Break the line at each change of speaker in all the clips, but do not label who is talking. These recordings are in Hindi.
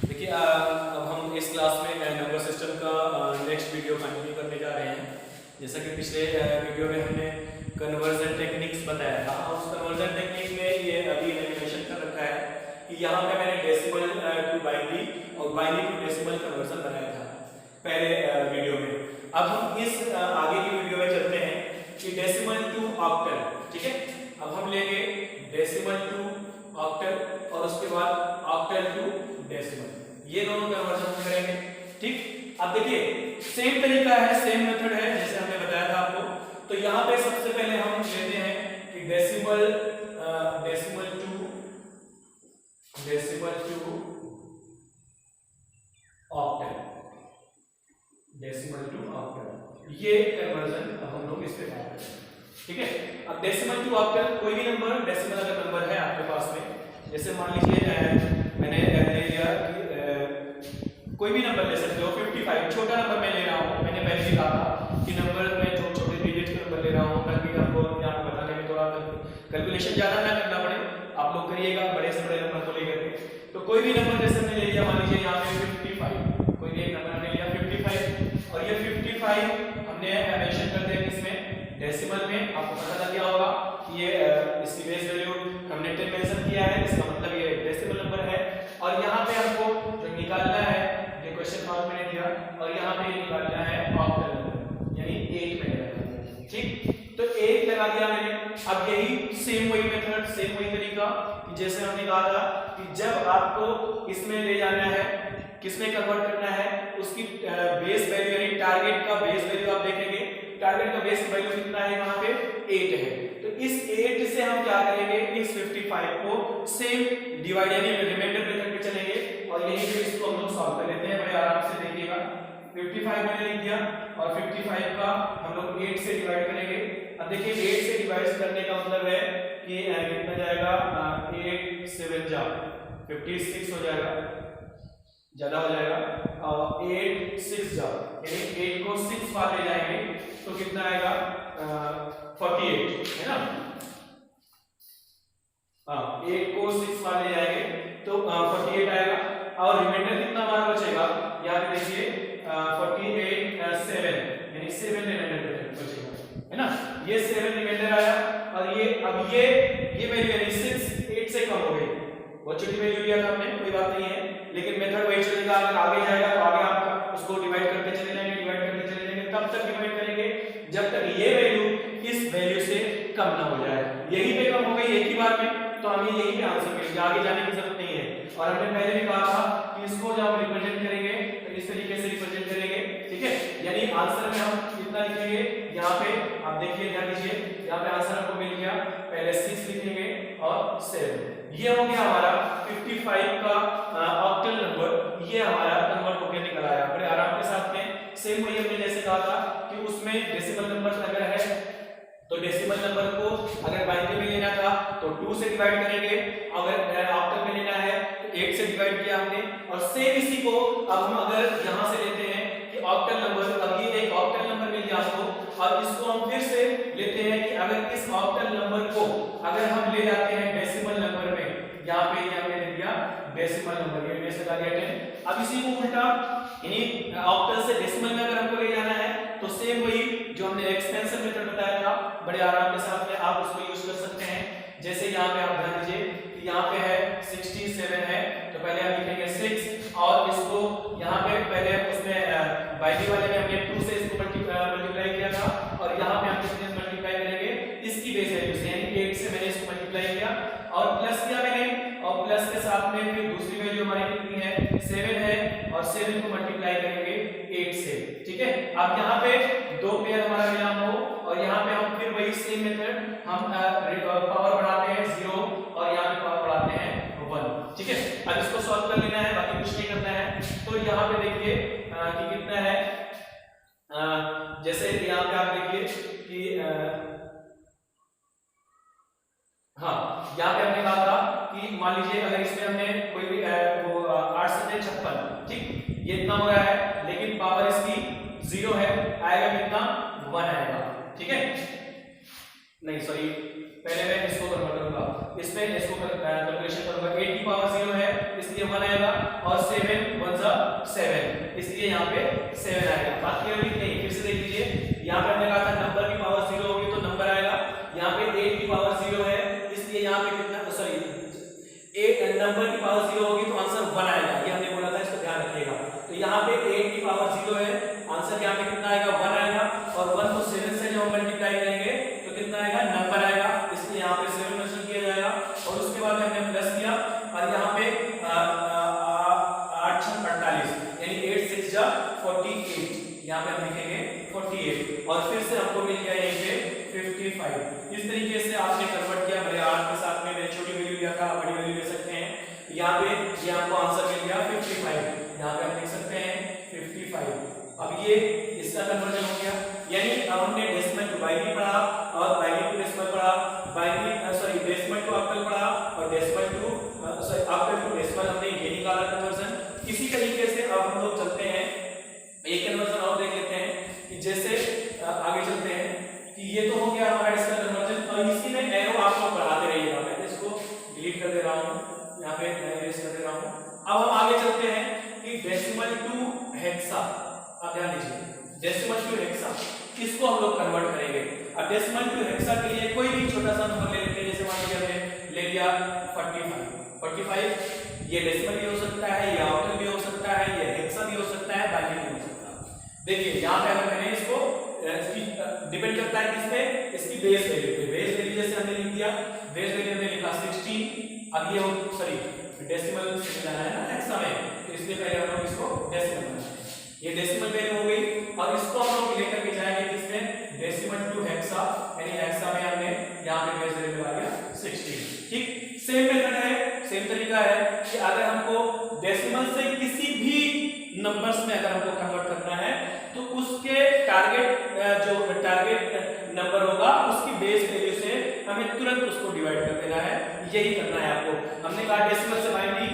देखिए अब हम इस क्लास में नंबर सिस्टम का नेक्स्ट वीडियो कंटिन्यू करने जा रहे हैं। जैसा कि पिछले वीडियो में हमने कन्वर्जन टेक्निक्स बताया था, उस कन्वर्जन टेक्निक में ये अभी एनिमेशन कर रखा है कि यहाँ पे मैंने डेसिमल टू बाइनरी और बाइनरी टू डेसिमल कन्वर्जन बनाया था पहले वीडियो में। अब हम इस आगे की वीडियो में चलते हैं कि डेसिमल टू ऑक्टल। ठीक है, अब हम लेंगे डेसिमल टू ऑक्टल और उसके बाद ऑक्टल टू डेसिमल, ये दोनों कन्वर्जन हम करेंगे। ठीक, अब देखिए सेम तरीका है, सेम मेथड है जैसे हमने बताया था आपको। तो यहाँ पे सबसे पहले हम लेते हैं कि डेसिमल टू ऑक्टल, ये कन्वर्जन हम लोग इस पे बात करेंगे। ठीक है, अब डेसिमल टू ऑक्टल कोई भी नंबर डेसिमल अगर नंबर है आपके पास में, जैसे मान लीजिए मैंने ले लिया कि कोई भी नंबर ले सकते हो 55, छोटा नंबर मैं ले रहा हूँ। मैंने पहले ही कहा था कि नंबर में जो छोटे डिजिट के नंबर ले रहा हूँ ताकि आपको यहाँ पे बताने में थोड़ा कैलकुलेशन ज्यादा ना करना पड़े, आप लोग करिएगा बड़े से बड़े नंबर को लेकर के। तो कोई भी नंबर जैसे हमने ले लिया, मान लीजिए यहाँ पे 55, कोई भी एक नंबर हमने लिया 55 और ये 55 हमने मेंशन कर दिया किसमें, डेसिमल में। आपको पता लग गया होगा कि ये इसकी बेस वैल्यू हमने 10 मेंशन किया है, इसका मतलब ये डेसिमल नंबर है। और यहाँ पे हमको जो निकालना है, ये क्वेश्चन मार्क मैंने दिया, और यहाँ पे ये निकालना है ऑक्टल नंबर, यानी 8 मैंने लगा दिया। ठीक, तो 8 लगा दिया मैंने। अब यही सेम वही मेथड, सेम वही तरीका कि जैसे हमने कहा था कि जब आपको इसमें ले जाना है, किसमें कन्वर्ट करना है, उसकी बेस वैल्यू यानी टारगेट का बेस वैल्यू आप देखेंगे, टारगेट का बेस वैल्यू कितना है, यहाँ पे 8 है। तो इस 8 से हम क्या करेंगे, इस 55 को सेम डिवाइड यानी रिमाइंडर मेथड पे चलेंगे और यही पे इसको हम लोग सॉल्व कर लेते हैं। बड़े आराम से देखिएगा, 55 मैंने लिख दिया और 55 का हम लोग 8 से डिवाइड करेंगे। अब देखिए 8 से डिवाइड करने का मतलब है कि कितना जाएगा, 8 7 जा 56 हो जाएगा, ज्यादा हो जाएगा, और 8 6 जा यानी 8 को 6 बार ले जाएंगे तो कितना आएगा, 48 है ना। हाँ, 8 को 6 बार ले जाएंगे तो 48 आएगा। और रिमाइंडर कितना बार बचेगा, यहाँ पे देखिए 48 7 यानी 7 रिमाइंडर बचेगा, है ना। ये 7 रिमाइंडर आया और ये अब ये वैल्यू यानी 6 8 से कम हो गई, बहुत छोटी वैल्यू लिया था हमने, कोई बात नहीं है, लेकिन मेथड वही चलेगा। अगर आगे जाएगा तो आगे आपका उसको डिवाइड करते चले जाएंगे, तब तक डिवाइड करेंगे जब तक ये वैल्यू इस वैल्यू से कम ना हो जाए। यही पे कम हो गई एक ही बार में, तो हमें यही पे आंसर मिलेगा, आगे जाने की जरूरत नहीं है। और हमने पहले भी कहा था कि इसको जब हम रिप्रेजेंट करेंगे तो इस तरीके से रिप्रेजेंट करेंगे। ठीक है, यानी आंसर में हम कितना लिखेंगे, यहाँ पे आप देखिए, ध्यान दीजिए, यहाँ पे आंसर आपको मिल गया, पहले 6 लिखेंगे और 7। ये हो गया हमारा 55 का ऑक्टल नंबर, ये हमारा कन्वर्ट होकर निकल आया बड़े आराम के साथ में। सेम वही हमने जैसे कहा था कि उसमें डेसिमल नंबर अगर है तो डेसिमल नंबर को अगर बाइनरी में लेना था तो 2 से डिवाइड करेंगे, अगर ऑक्टल में लेना है तो 8 से डिवाइड किया हमने। और सेम इसी को अब हम अगर यहां से लेते हैं कि ऑक्टल नंबर, अब ये एक ऑक्टल नंबर मिल गया आपको, और इसको हम फिर से लेते हैं कि अगर इस ऑक्टल नंबर को अगर हम ले जाते हैं डेसिमल नंबर में, यहाँ पे हमने लिख दिया डेसिमल नंबर, ये में से लगा दिया 10। अब इसी को उल्टा यानी ऑक्टल से डेसिमल में अगर हमको ले जाना है तो सेम वही जो हमने एक्सपेंशन मेथड बताया था, बड़े आराम के साथ में आप उसको यूज कर सकते हैं। जैसे यहाँ पे आप ध्यान दीजिए कि यहाँ पे है 67 है, तो पहले हम लिखेंगे 6 और इसको यहाँ पे पहले उसमें बाइनरी वाले में हमने 2 से इसको मल्टीप्लाई किया था, और यहाँ पे हम कितने मल्टीप्लाई करेंगे, इसकी बेस वैल्यू से यानी 8 से मैंने इसको मल्टीप्लाई किया और प्लस किया मैंने, और प्लस के साथ में फिर दूसरी वैल्यू हमारी कितनी है, 7 है, और 7 को मल्टीप्लाई करेंगे 8 से। ठीक है, अब यहाँ पे 2 पेयर हमारा मिला हो, और यहाँ पे हम फिर वही सेम मेथड हम पावर बढ़ाते हैं 0 और यहाँ पे पावर बढ़ाते हैं 1। ठीक है, अब इसको सॉल्व कर लेना है, बाकी कुछ नहीं करना है। तो यहाँ पे देखिए कि कितना है, जैसे यहाँ पे आप देखिए कि हाँ, यहाँ पे हमने कहा था कि मान लीजिए अगर इसमें हमने कोई भी वो 8 7 56, ठीक, ये इतना हो रहा है, लेकिन पावर इसकी 0 है, आएगा कितना, 1 आएगा। ठीक है, नहीं सॉरी, पहले मैं इसको कन्वर्ट करूंगा, इसमें इसको कैलकुलेशन करूंगा, 8 की पावर 0 है, इसलिए 1 आएगा, और 7 1 जा 7, इसलिए यहाँ पे 7 आएगा। बात क्लियर हुई नहीं? फिर से देख लीजिए, यहाँ पे हमने कहा था नंबर की पावर 0 होगी तो नंबर आएगा, यहाँ पे 8 की पावर 0 है, इसलिए यहाँ पे कितना, सॉरी 8 नंबर की पावर 0 होगी तो आंसर 1 आएगा, ये हमने बोला था, इसको ध्यान रखिएगा। तो यहाँ पे 8 की पावर 0 है, आंसर यहाँ पे कितना आएगा, 1 आएगा, और 1 को 7 से जब मल्टीप्लाई करेंगे तो कितना आएगा, नंबर आएगा, इसलिए यहाँ पे 7 मेंशन किया जाएगा, और उसके बाद हमने प्लस किया, और यहाँ पे 8 6 48, यानी 8 6 जा 48, यहाँ पे हम लिखेंगे 48, और फिर से हमको मिल गया यहीं पे 55। इस तरीके से आपने कन्वर्ट किया, मेरे 8 के साथ में मैंने छोटी वैल्यू लिया था, बड़ी वैल्यू ले सकते हैं। यहाँ पे ये आपको आंसर मिल गया 55, यहाँ पे हम लिख सकते हैं 55। अब ये इसका कन्वर्जन हो गया, यानी अब हमने डेसिमल टू बाइनरी पढ़ा और बाइनरी टू डेसिमल पढ़ा, binary sorry decimal to octal पढ़ा, और decimal to sorry octal to decimal हमने ये निकाला कन्वर्जन। इसी तरीके से अब हम लोग चलते हैं, एक कन्वर्जन और देख लेते हैं कि जैसे आगे चलते हैं कि ये तो हो गया हमारा इसका कन्वर्जन, और इसी में एरो आप लोग बढ़ाते रहिएगा। मैं इसको डिलीट कर दे रहा हूँ, यहाँ पे इरेज कर दे रहा हूँ। अब हम आगे चलते हैं कि डेसिमल टू हेक्सा, आप ध्यान दीजिए, डेसिमल टू हेक्सा इसको हम लोग कन्वर्ट करेंगे। अब डेसिमल टू हेक्सा के लिए कोई भी छोटा सा नंबर ले लेते हैं, जैसे मान लीजिए हमने ले लिया 45, ये डेसिमल भी हो सकता है, ये ऑक्टल भी हो सकता है, ये हेक्सा भी हो सकता है, बाइनरी भी हो सकता है। देखिए यहाँ पे अगर मैंने इसको डिपेंड करता है किस पे, इसकी बेस वैल्यू पे। बेस वैल्यू जैसे हमने लिख दिया, बेस वैल्यू हमने लिखा 16, अब ये सॉरी डेसिमल से जाना है ना हेक्सा में, तो इसलिए पहले हम लोग इसको डेसिमल बनाते हैं, ये डेसिमल वैल्यू हो गई, और इसको हम लोग लेकर के जाएंगे किसमें, डेसिमल टू हेक्सा, यानी हेक्सा में हमने यहाँ पे बेस वैल्यू आ गया 16। ठीक, सेम मेथड है, सेम तरीका है कि अगर हमको डेसिमल से किसी भी नंबर्स में अगर हमको कन्वर्ट करना है तो उसके टारगेट जो टारगेट नंबर होगा उसकी बेस वैल्यू से हमें तुरंत उसको डिवाइड कर देना है, यही करना है आपको। हमने कहा डेसिमल से बाइनरी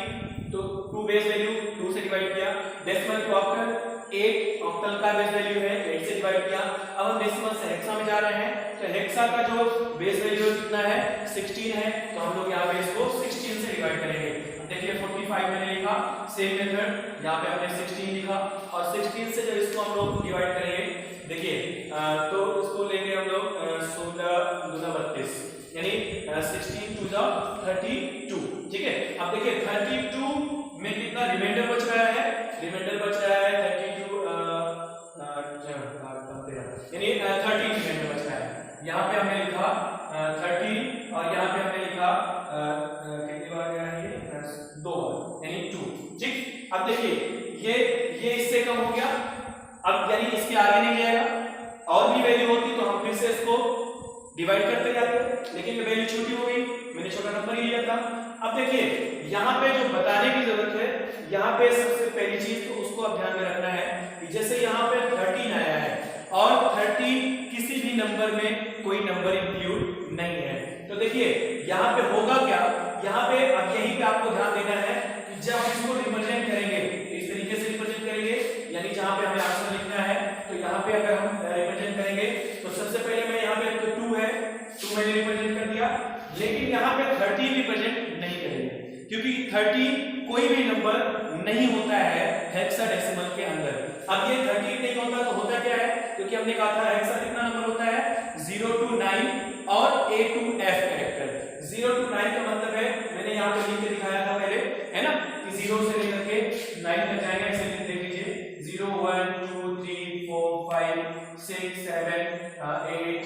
तो 2 बेस वैल्यू 2 से डिवाइड किया, डेसिमल टू ऑक्टल 8 ऑक्टल का बेस वैल्यू है 8 से डिवाइड किया। अब हम डेसिमल से हेक्सा में जा रहे हैं, तो हेक्सा का जो बेस वैल्यू कितना है 16 है, तो हम लोग यहाँ पे इसको 16 से डिवाइड करेंगे। देखिए 45 मैंने लिखा, सेम मेथड यहाँ पे हमने 16 लिखा, और 16 से जब इसको हम लोग डिवाइड करेंगे, देखिए तो इसको लेंगे हम लोग 16 दूना 32, यानी 16 टू जा 32। ठीक है, अब देखिए 32 में कितना रिमाइंडर बच रहा है, रिमाइंडर बच रहा है 32 यानी 13 रिमाइंडर बच रहा है। यहाँ पे हमने लिखा 13, और यहाँ पे हमने लिखा कितनी बार गया है, 2 बार, यानी 2। ठीक, अब देखिए ये इससे कम हो गया, अब यानी इसके आगे नहीं जाएगा, और भी वैल्यू होती तो हम फिर से इसको डिवाइड करते जाते, लेकिन वैल्यू छोटी हो गई, मैंने छोटा नंबर ही लिया था। अब देखिए यहाँ पे जो बताने की जरूरत है, यहाँ पे सबसे पहली चीज तो उसको अब ध्यान में रखना है कि जैसे यहाँ पे 13 आया है और 30 किसी भी नंबर में कोई नंबर इंक्लूड नहीं है, तो देखिए यहाँ पे होगा क्या, यहाँ पे अब यही पे आपको ध्यान देना है कि जब हम इसको रिप्रेजेंट करेंगे इस तरीके से रिप्रेजेंट करेंगे, यानी जहाँ पे हमें आंसर लिखना है तो यहाँ पे अगर हम रिप्रेजेंट करेंगे तो सबसे पहले मैं यहाँ पे 2 है 2 मैंने रिप्रेजेंट कर दिया, लेकिन यहाँ पे 30 रिप्रेजेंट नहीं करेंगे क्योंकि 30 कोई भी नंबर नहीं होता है हेक्साडेसिमल के अंदर। अब ये 30 नहीं होता तो होता क्या है, क्योंकि हमने कहा था हेक्सा कितना नंबर होता है 0 to 9 और A to F character. 0 to 9 का मतलब है, मैंने यहाँ पे लिख के दिखाया था पहले, है ना, कि 0 से लेकर के 9 तक जाएगा, इसे देख लीजिए 0 1 2 3 4 5 6 7 8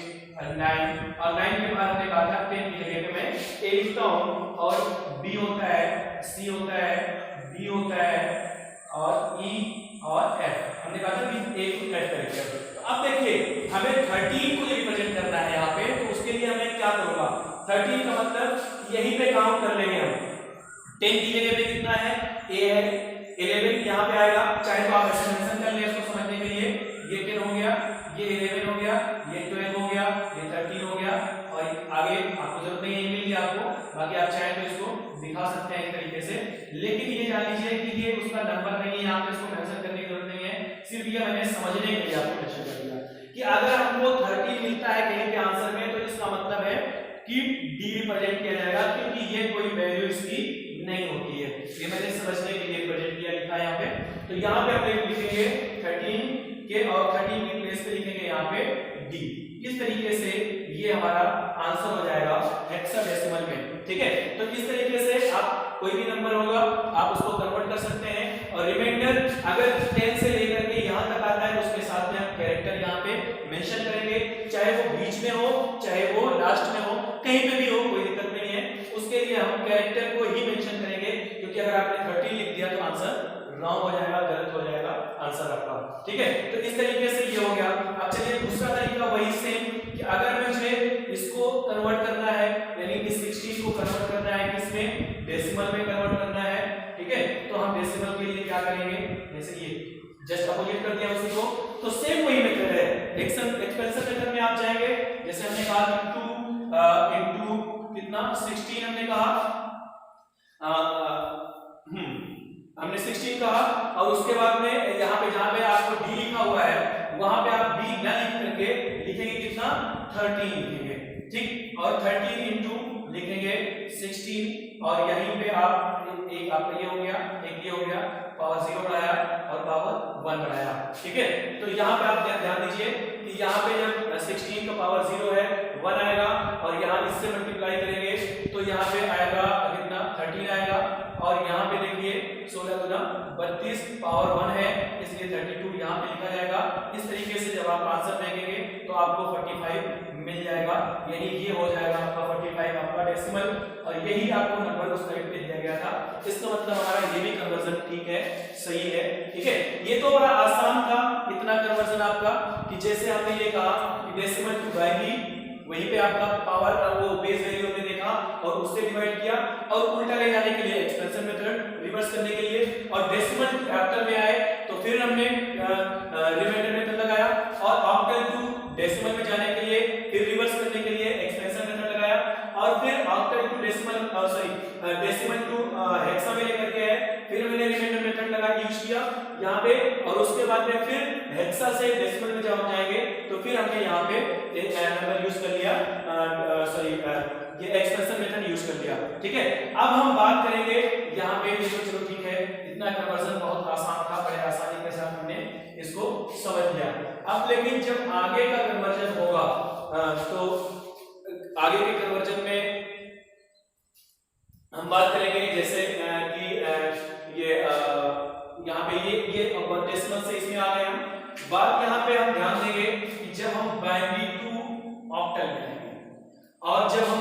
9, और 9 के बाद हमने कहा था 10 की जगह पे मैं A लिखता हूँ, और B होता है, C होता है, D होता है, और E और F, हमने कहा था कि A to F कैरेक्टर। तो अब देखिए हमें 13 को रिप्रेजेंट करना है यहाँ पे, तो उसके लिए हमें क्या करूंगा, 13 का मतलब यहीं पे काउंट कर लेंगे हम, 10 की जगह पे कितना है A है, 11 यहाँ पे आएगा, चाहे तो आप ऐसे मेंशन कर लें इसको समझने के लिए, ये 10 हो गया, ये 11 हो गया, ये 12 हो गया, ये 13 हो गया, और आगे आपको जरूरत नहीं है, मिल गया आपको, बाकी आप चाहे तो इसको दिखा सकते हैं इस तरीके से, लेकिन ये जान लीजिए कि ये उसका नंबर नहीं है, आप इसको मेंशन करने की जरूरत नहीं है, सिर्फ ये मैंने समझने के लिए आपको मेंशन कर दिया कि अगर हमको 30 मिलता है कहीं पे आंसर में, तो इसका मतलब है कि D रिप्रेजेंट किया जाएगा, क्योंकि ये कोई वैल्यू इसकी नहीं होती है। ये मैंने समझने के लिए प्रेजेंट किया लिखा है यहाँ पे। तो यहाँ पे हम लिखेंगे 13 के और 13 की प्लेस पे लिखेंगे यहाँ पे डी। इस तरीके से ये हमारा आंसर हो जाएगा हेक्साडेसिमल में। ठीक है, तो इस तरीके से आप कोई भी नंबर होगा आप उसको कन्वर्ट कर सकते हैं। और रिमाइंडर अगर 10 से लेकर के यहाँ तक आता है उसके साथ में हम कैरेक्टर यहाँ पे मेंशन करेंगे, चाहे वो बीच में हो चाहे वो लास्ट में हो, कहीं पे भी हो कोई दिक्कत नहीं है। उसके लिए हम कैरेक्टर को ही मेंशन करेंगे, क्योंकि अगर आपने 13 लिख दिया तो आंसर रॉन्ग हो जाएगा, गलत हो जाएगा आंसर आपका। ठीक है, तो इस तरीके से ये हो गया। अब चलिए दूसरा तरीका वही सेम कि अगर मुझे इसको कन्वर्ट करना है, यानी कि 16 को कन्वर्ट करना है किसमें, डेसिमल में कन्वर्ट करना है। ठीक है, तो हम डेसिमल के लिए क्या करेंगे, जैसे ये जस्ट अपोजिट कर दिया उसी को, तो सेम वही मेथड है। एक्सपेंशन मेथड में आप जाएंगे, जैसे हमने कहा कि 2 into कितना 16 हमने कहा, हमने 16 कहा, और उसके बाद में यहाँ पे जहाँ पे आपको डी लिखा हुआ है वहां पे आप डी ना लिख करके लिखेंगे कितना 13 लिखेंगे। ठीक, और 13 into लिखेंगे 16, और यहीं पे आप एक आपका ये हो गया, एक ये हो गया, पावर 0 बढ़ाया और पावर 1 बढ़ाया। ठीक है, तो यहाँ पे आप ध्यान दीजिए कि यहाँ पे जब 16 का पावर 0 है 1 आएगा, और यहाँ इससे मल्टीप्लाई करेंगे तो यहाँ पे आएगा कितना 13 आएगा, और यहाँ पे देखिए 16 गुना 32 पावर 1 है, इसलिए 32 यहाँ पे लिखा जाएगा। इस तरीके से जब आप आंसर देखेंगे तो आपको 45 मिल जाएगा, यानी ये हो जाएगा आपका 45 आपका डेसिमल, और यही आपको नंबर उस टाइप पे दिया गया था। इसका मतलब हमारा ये भी कन्वर्जन ठीक है, सही है। ठीक है, ये तो बड़ा आसान था इतना कन्वर्जन आपका, कि जैसे हमने ये कहा कि डेसिमल टू बाइनरी, वहीं पे आपका पावर वो बेस वैल्यू हमने देखा और उससे डिवाइड किया, और उल्टा ले जाने के लिए एक्सपेंशन मेथड, रिवर्स करने के लिए, और डेसिमल ऑक्टल में आए तो फिर हमने रिमाइंडर मेथड लगाया, और ऑक्टल टू डेसिमल में जाने के लिए फिर रिवर्स करने के लिए एक्सपेंशन मेथड लगाया, और फिर octal to decimal decimal to hexa में लेकर के आए, फिर मैंने रिमाइंडर मेथड लगा यूज किया यहाँ पे, और उसके बाद में फिर हेक्सा से डेसिमल में जब जाएंगे तो फिर हमने यहाँ पे नंबर यूज कर लिया, ये एक्सपेंशन मेथड यूज कर लिया। ठीक है, अब हम बात करेंगे यहाँ पे, चलो ठीक है, इतना कन्वर्जन बहुत आसान था, बड़े आसानी के साथ हमने इसको समझ लिया। अब लेकिन जब आगे का कन्वर्जन होगा तो आगे के कन्वर्जन में हम बात करेंगे, जैसे कि ये यहाँ पे ये डेसिमल से इसमें आ गए हम। बात यहाँ पे हम ध्यान देंगे कि जब हम बाइनरी टू ऑक्टल में आएंगे, और जब हम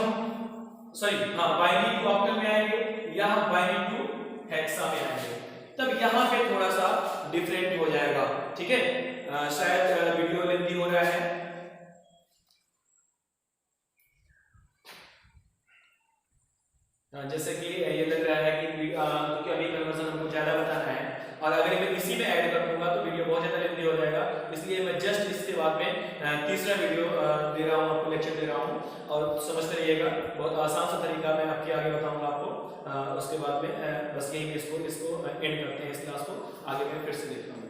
बाइनरी टू ऑक्टल में आएंगे या हम बाइनरी टू हेक्सा में आएंगे, तब यहाँ पे थोड़ा सा डिफरेंट हो जाएगा। ठीक है, शायद वीडियो लेंथी हो रहा है, जैसे कि ये लग रहा है कि क्योंकि अभी कन्वर्जन हमको ज्यादा बताना है, और अगर मैं इसी में ऐड कर दूंगा तो वीडियो बहुत ज्यादा लेंथी हो जाएगा, इसलिए मैं जस्ट इसके बाद में तीसरा वीडियो दे रहा हूँ आपको, लेक्चर दे रहा हूँ, और समझते रहिएगा। बहुत आसान सा तरीका मैं आपके आगे बताऊंगा आपको। उसके बाद में बस यही इसको एंड करते हैं इस क्लास को, आगे मैं फिर से देखता हूँ।